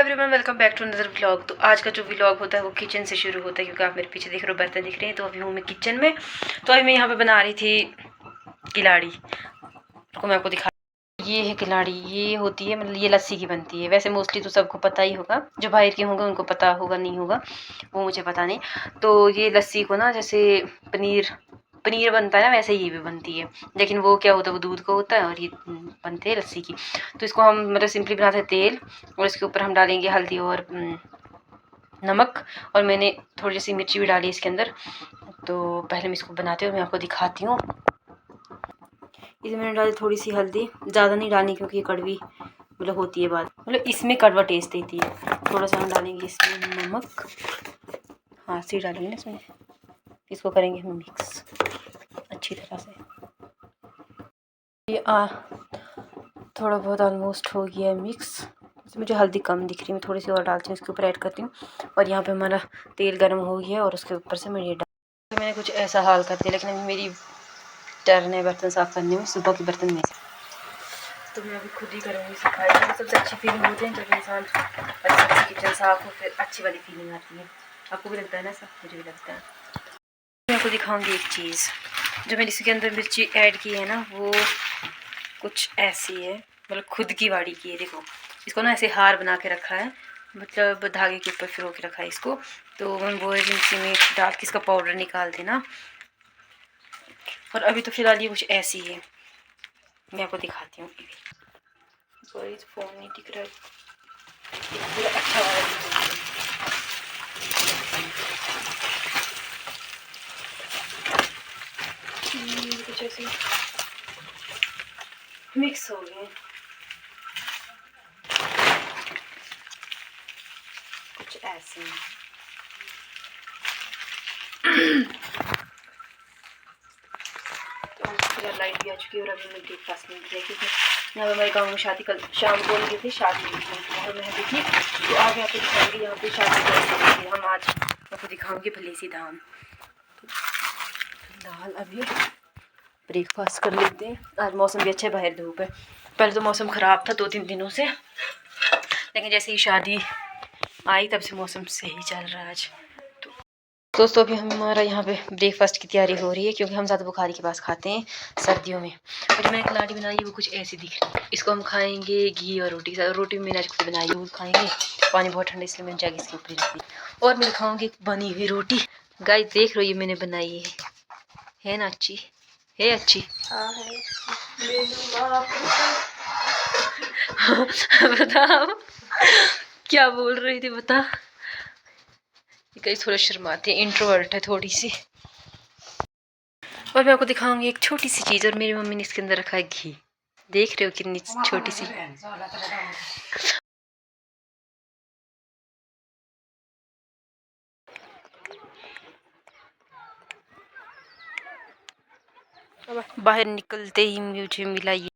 Everyone, welcome back to another vlog. तो आज का जो व्लॉग होता है वो किचन से शुरू होता है, क्योंकि आप मेरे पीछे देख रहे हो बर्तन दिख रहे हैं। तो अभी हूँ मैं किचन में। तो अभी मैं यहाँ पे बना रही थी किलाड़ी को, मैं आपको दिखा। ये है किलाड़ी, ये होती है मतलब ये लस्सी की बनती है। वैसे मोस्टली तो सबको पता ही होगा, जो बाहर के होंगे उनको पता होगा, नहीं होगा वो मुझे पता नहीं। तो ये लस्सी को ना, जैसे पनीर बनता है ना, वैसे ये भी बनती है, लेकिन वो क्या होता है, वो दूध का होता है और ये बनती है लस्सी की। तो इसको हम मतलब सिंपली बनाते हैं तेल, और इसके ऊपर हम डालेंगे हल्दी और नमक, और मैंने थोड़ी सी मिर्ची भी डाली इसके अंदर। तो पहले मैं इसको बनाती हूँ, मैं आपको दिखाती हूँ। इसमें मैंने डाली थोड़ी सी हल्दी, ज़्यादा नहीं डालनी क्योंकि ये कड़वी मतलब होती है बात, मतलब इसमें कड़वा टेस्ट देती है। थोड़ा सा हम डालेंगे इसमें नमक, हाथ से डालेंगे ना इसमें। इसको करेंगे हम मिक्स अच्छी तरह से। ये थोड़ा बहुत ऑलमोस्ट हो गया है मिक्स। इसमें मुझे हल्दी कम दिख रही है, मैं थोड़ी सी और डालती हूँ, इसके ऊपर ऐड करती हूँ। और यहाँ पे हमारा तेल गर्म हो गया है और उसके ऊपर से मैं ये तो मैंने कुछ ऐसा हाल कर दिया, लेकिन अभी मेरी टर्न है बर्तन साफ़ करने में, सुबह के बर्तन में से। तो मैं अभी खुद ही करूँगी सफाई। सबसे अच्छी फीलिंग होती है जब इंसान अच्छी किचन साफ़ हो, फिर अच्छी वाली फीलिंग आती है। आपको भी लगता है ना? सब मुझे भी लगता है। मैं आपको दिखाऊँगी एक चीज़, जो मैंने इसके अंदर मिर्ची ऐड की है ना, वो कुछ ऐसी है, मतलब खुद की वाड़ी की है। देखो, इसको ना ऐसे हार बना के रखा है, मतलब धागे के ऊपर फिरो के रखा है इसको। तो हम वो मिक्सी में डाल के इसका पाउडर निकाल देना। और अभी तो फिलहाल ये कुछ ऐसी है, मैं आपको दिखाती हूँ। सॉरी, फोन नहीं दिख रहा है। अच्छा वाला कुछ ऐसे मिक्स हो गए कुछ ऐसे। तो लाइट भी आ चुकी है और अभी मैं ब्रेकफास्ट में किया, क्योंकि यहाँ पे हमारे गाँव में शादी कल शाम को लगी थी, शादी और मैं देखी। तो आगे आपको दिखाऊंगी यहाँ पे शादी कैसी। हम आज आपको दिखाऊंगी भले सी दाम। तो फिलहाल अभी ब्रेकफास्ट कर लेते हैं। आज मौसम भी अच्छा है, बाहर धूप है। पहले तो मौसम ख़राब था 2-3 दिनों से, लेकिन जैसे ही शादी आई तब से मौसम सही चल रहा है आज। तो दोस्तों अभी हमारा यहाँ पे ब्रेकफास्ट की तैयारी हो रही है, क्योंकि हम ज़्यादा बुखारी के पास खाते हैं सर्दियों में। और जो मैंने किलाड़ी बनाई है वो कुछ ऐसी दिख रही है। इसको हम खाएंगे घी और रोटी के साथ। रोटी में मैंने आज खुद बनाई है, वो खाएंगे। पानी बहुत ठंडा, इसलिए मैंने जग इसके ऊपर रखी। और मैं खाऊँगी बनी हुई रोटी। गाइस देख रही हो, ये मैंने बनाई है ना? अच्छी है, अच्छी बताओ क्या बोल रही थी, बता। कई थोड़ा शर्माती है, इंट्रोवर्ट है थोड़ी सी। और मैं आपको दिखाऊंगी एक छोटी सी चीज़, और मेरी मम्मी ने इसके अंदर रखा है घी। देख रहे हो कितनी छोटी सी। बाहर निकलते ही मुझे मिला ये,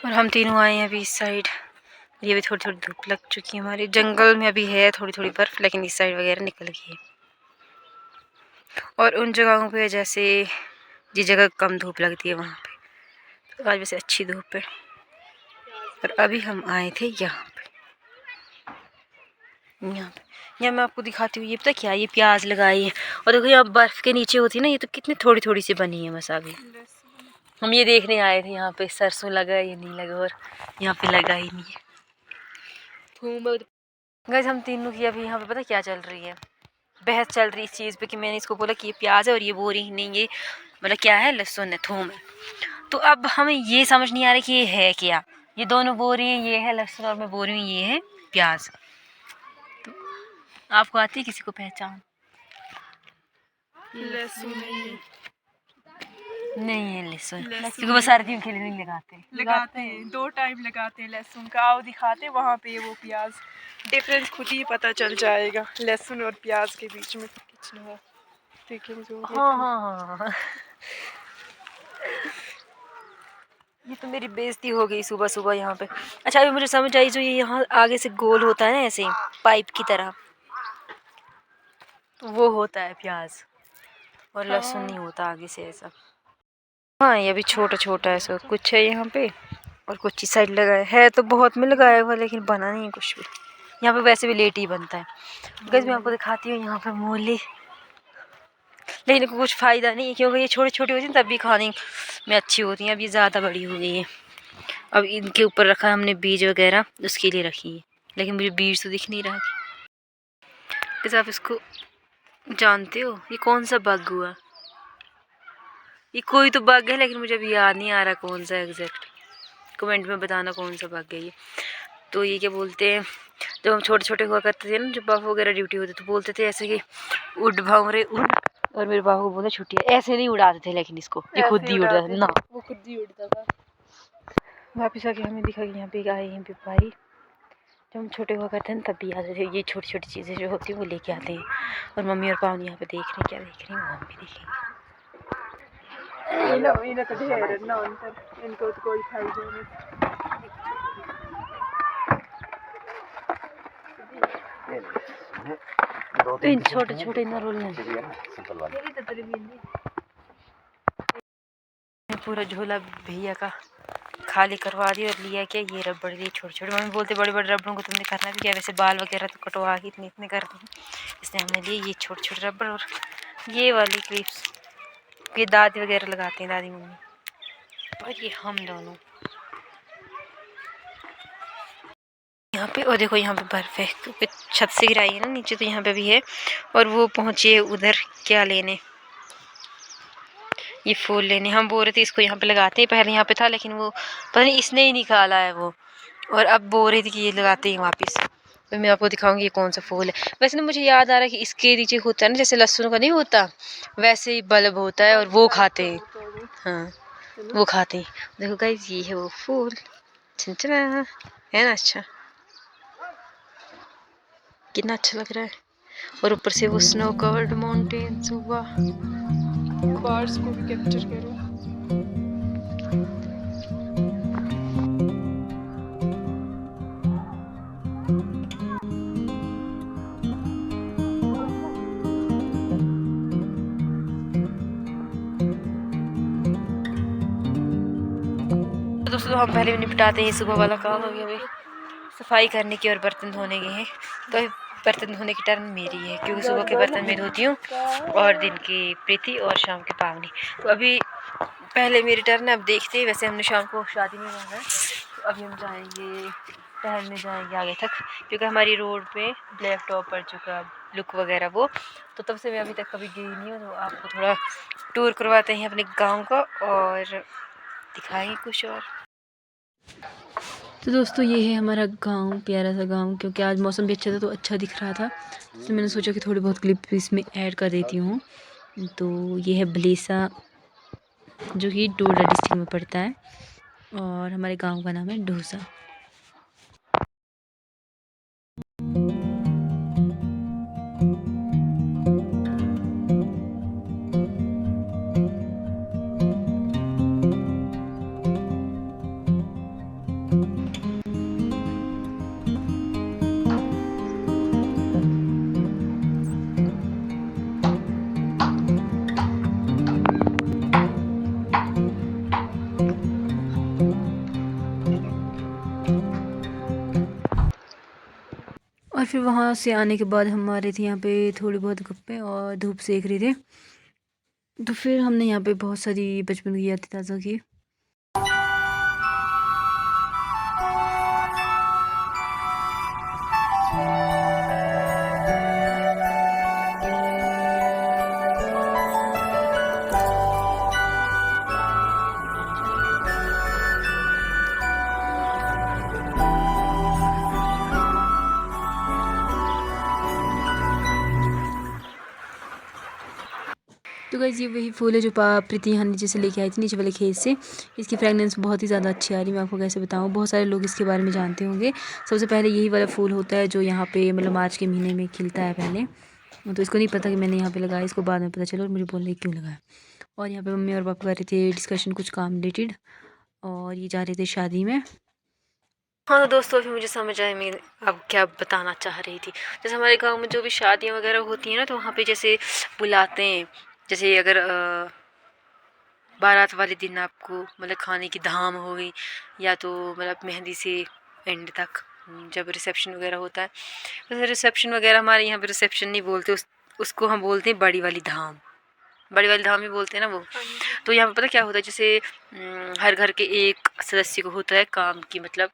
और हम तीनों आए हैं अभी इस साइड। ये भी थोड़ी थोड़ी धूप लग चुकी है। हमारे जंगल में अभी है थोड़ी थोड़ी बर्फ, लेकिन इस साइड वगैरह निकल गई है। और उन जगहों पे जैसे जिस जगह कम धूप लगती है वहाँ पे तो आज वैसे अच्छी धूप है। और अभी हम आए थे यहाँ पे यहाँ मैं आपको दिखाती हूँ। ये पता क्या, ये प्याज लगाई है। और देखो यहाँ बर्फ़ के नीचे होती है ना, ये तो कितनी थोड़ी थोड़ी सी बनी है बस। अभी हम ये देखने आए थे यहाँ पे सरसों लगा है या नहीं लगा, और यहाँ पे लगा ही नहीं है। गाइस हम तीनों की अभी यहाँ पे पता क्या चल रही है, बहस चल रही इस चीज़ पे कि मैंने इसको बोला कि ये प्याज है और ये बोल रही नहीं ये मतलब क्या है, लहसुन है, थूम है। तो अब हमें ये समझ नहीं आ रहा कि ये है क्या। ये दोनों बोल रही है ये है लहसुन, और मैं बोल रही हूँ ये है प्याज। तो आपको आती है किसी को पहचान? लहसुन नहीं है लहसुन, क्योंकि वो सर्दियों के लिए नहीं लगाते हैं 2 टाइम लगाते हैं लहसुन का। आओ दिखाते वहाँ पे वो प्याज। डिफरेंस खुद ही पता चल जाएगा लहसुन और प्याज के बीच में कितना है। देखिए जो हाँ। ये तो मेरी बेइज्जती हो गई सुबह सुबह यहाँ पे। अच्छा अभी मुझे समझ आई, जो ये यहाँ आगे से गोल होता है ना ऐसे पाइप की तरह, तो वो होता है प्याज, और लहसुन नहीं होता आगे से ऐसा। हाँ ये अभी छोटा छोटा ऐसा कुछ है यहाँ पे, और कुछ ही साइड लगाया है तो बहुत में लगाया हुआ, लेकिन बना नहीं है कुछ भी। यहाँ पे वैसे भी लेट ही बनता है। गाइस मैं आपको दिखाती हूँ यहाँ पे मूली, लेकिन इनको कुछ फ़ायदा नहीं है क्योंकि ये छोटी छोटी होती हैं तब भी खाने में अच्छी होती हैं। अब ये ज़्यादा बड़ी हो गई है। अब इनके ऊपर रखा हमने बीज वगैरह, उसके लिए रखी है, लेकिन मुझे बीज तो दिख नहीं रहा। जैसे आप इसको जानते हो, ये कौन सा बग हुआ? ये कोई तो बग है, लेकिन मुझे अभी याद नहीं आ रहा कौन सा एग्जैक्ट। कमेंट में बताना कौन सा बग है ये। तो ये क्या बोलते हैं, जब हम छोटे छोटे हुआ करते थे ना, जब बाबू वगैरह ड्यूटी होती तो बोलते थे ऐसे कि उड़ भावरे उड़, और मेरे बाबू को बोलते छुट्टी है। ऐसे नहीं उड़ाते थे, लेकिन इसको ये खुद ही उड़ता था ना, वो खुद ही उड़ता था। वापस आके हमें दिखा कि यहाँ पे आए हैं व्यापारी। जब हम छोटे हुआ करते हैं तब भी आते थे, ये छोटी छोटी चीज़ें जो होती हैं वो लेके आते हैं। और मम्मी और पापा यहाँ पे देख रहे हैं, क्या देख रही हैं वो हम भी देखेंगे। इन्हें तो ढेर है ना उन पर, इनको तो कोई खाई जाए। इन छोटे छोटे नरोल में पूरा झोला भैया का खाली करवा दिया और लिया क्या ये रबड़ दिए छोटे छोटे। मम्मी बोलते बड़े बड़े रबड़ों को तुमने करना भी क्या, वैसे बाल वगैरह तो कटवा के इतने इतने कर दी, इसलिए हमने लिए ये छोटे छोटे रबड़। और ये वाली क्लिप्स ये दादी वगैरह लगाते हैं, दादी मम्मी, और ये हम दोनों यहाँ पे। और देखो यहाँ पे बर्फ है क्योंकि छत से गिराई है ना नीचे, तो यहाँ पे भी है। और वो पहुँचे उधर क्या लेने, ये फूल लेने। हम बोल रहे थे इसको यहाँ पे लगाते हैं, पहले यहाँ पे था लेकिन वो पता नहीं इसने ही निकाला है वो, और अब बोल रही थी कि ये लगाते हैं वापस। तो मैं आपको दिखाऊंगी ये कौन सा फूल है। वैसे ना मुझे याद आ रहा है कि इसके नीचे होता है ना, जैसे लहसुन का नहीं होता वैसे ही बल्ब होता है, और वो खाते हैं। हाँ वो खाते हैं। देखो गाइस ये है वो फूल, चंचना है ना, अच्छा कितना अच्छा लग रहा है। और ऊपर से वो स्नो कवर्ड माउंटेन्स हुआ, बार्स को भी कैप्चर करो। दोस्तों हम पहले भी निपटाते हैं, सुबह वाला काम हो गया, अभी सफाई करने की और बर्तन धोने के हैं। तो अभी बर्तन धोने की टर्न मेरी है क्योंकि सुबह के बर्तन मैं धोती हूँ और दिन की प्रीति और शाम के पावनी। तो अभी पहले मेरी टर्न है, अब देखते हैं। वैसे हमने शाम को शादी में जाना है, तो अभी हम जाएंगे टहलने, जाएंगे आगे तक, क्योंकि हमारी रोड पे ब्लैक टॉप पड़ चुका लुक वगैरह वो। तो तब से मैं अभी तक कभी गई नहीं हूँ, तो आपको थोड़ा टूर करवाते हैं अपने गाँव का और दिखाएंगे कुछ और। तो दोस्तों ये है हमारा गांव, प्यारा सा गांव, क्योंकि आज मौसम भी अच्छा था तो अच्छा दिख रहा था, तो मैंने सोचा कि थोड़ी बहुत क्लिप इसमें ऐड कर देती हूँ। तो ये है बलेसा, जो कि डोडा डिस्ट्रिक्ट में पड़ता है, और हमारे गांव का नाम है ढोसा। और फिर वहाँ से आने के बाद हम आ रहे थे यहाँ पे थोड़ी बहुत गप्पे और धूप सेक रहे थे। तो फिर हमने यहाँ पे बहुत सारी बचपन की यादें ताज़ा की। तो गाइस ये वही फूल है जो प्रीति यहाँ नीचे से लेके आई थी, नीचे वाले खेत से। इसकी फ्रेगनेंस बहुत ही ज़्यादा अच्छी आ रही है, मैं आपको कैसे बताऊँ। बहुत सारे लोग इसके बारे में जानते होंगे। सबसे पहले यही वाला फूल होता है जो यहाँ पे मतलब मार्च के महीने में खिलता है पहले। तो इसको नहीं पता कि मैंने यहाँ पे लगाया, इसको बाद में पता चला और मुझे बोल रही क्यों लगाया। और यहाँ पे मम्मी और पापा कर रहे थे डिस्कशन कुछ काम रिलेटेड, और ये जा रहे थे शादी में। हाँ तो दोस्तों अभी मुझे समझ आया मैं अब क्या बताना चाह रही थी। जैसे हमारे गांव में जो भी शादियां वगैरह होती हैं ना, तो वहाँ पे जैसे बुलाते हैं, जैसे अगर बारात वाले दिन आपको मतलब खाने की धाम हो गई, या तो मतलब मेहंदी से एंड तक जब रिसेप्शन वगैरह होता है, वैसे रिसेप्शन वगैरह हमारे यहाँ पे रिसेप्शन नहीं बोलते, उसको हम बोलते हैं बड़ी वाली धाम, बड़ी वाली धाम ही बोलते हैं ना वो। तो यहाँ पे पता क्या होता है, जैसे हर घर के एक सदस्य को होता है काम की, मतलब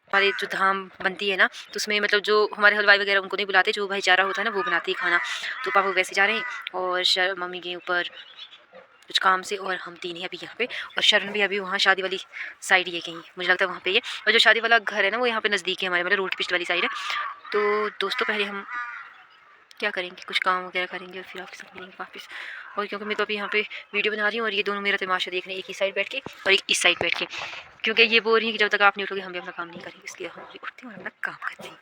हमारे जो धाम बनती है ना, तो उसमें मतलब जो हमारे हलवाई वगैरह उनको नहीं बुलाते, जो भाईचारा होता है ना वो बनाते ही खाना। तो पापा वैसे जा रहे हैं और मम्मी के ऊपर कुछ काम से, और हम तीन ही अभी यहाँ पे, और शरण भी अभी वहाँ शादी वाली साइड ही है कहीं, मुझे लगता है वहाँ पे ही है। और जो शादी वाला घर है ना वो यहाँ पे नज़दीक है हमारे, मतलब रोड की पिछली वाली साइड है। तो दोस्तों पहले हम क्या करेंगे, कुछ काम वगैरह करेंगे और फिर आपके साथ मिलेंगे वापस। और क्योंकि मैं तो अभी यहाँ पे वीडियो बना रही हूँ और ये दोनों मेरा तमाशा देख रहे हैं, एक ही साइड बैठ के और एक इस साइड बैठ के, क्योंकि ये बोल रही है कि जब तक आप नहीं उठोगे हम भी अपना काम नहीं करेंगे, इसलिए हम भी उठते हैं और अपना काम करते हैं।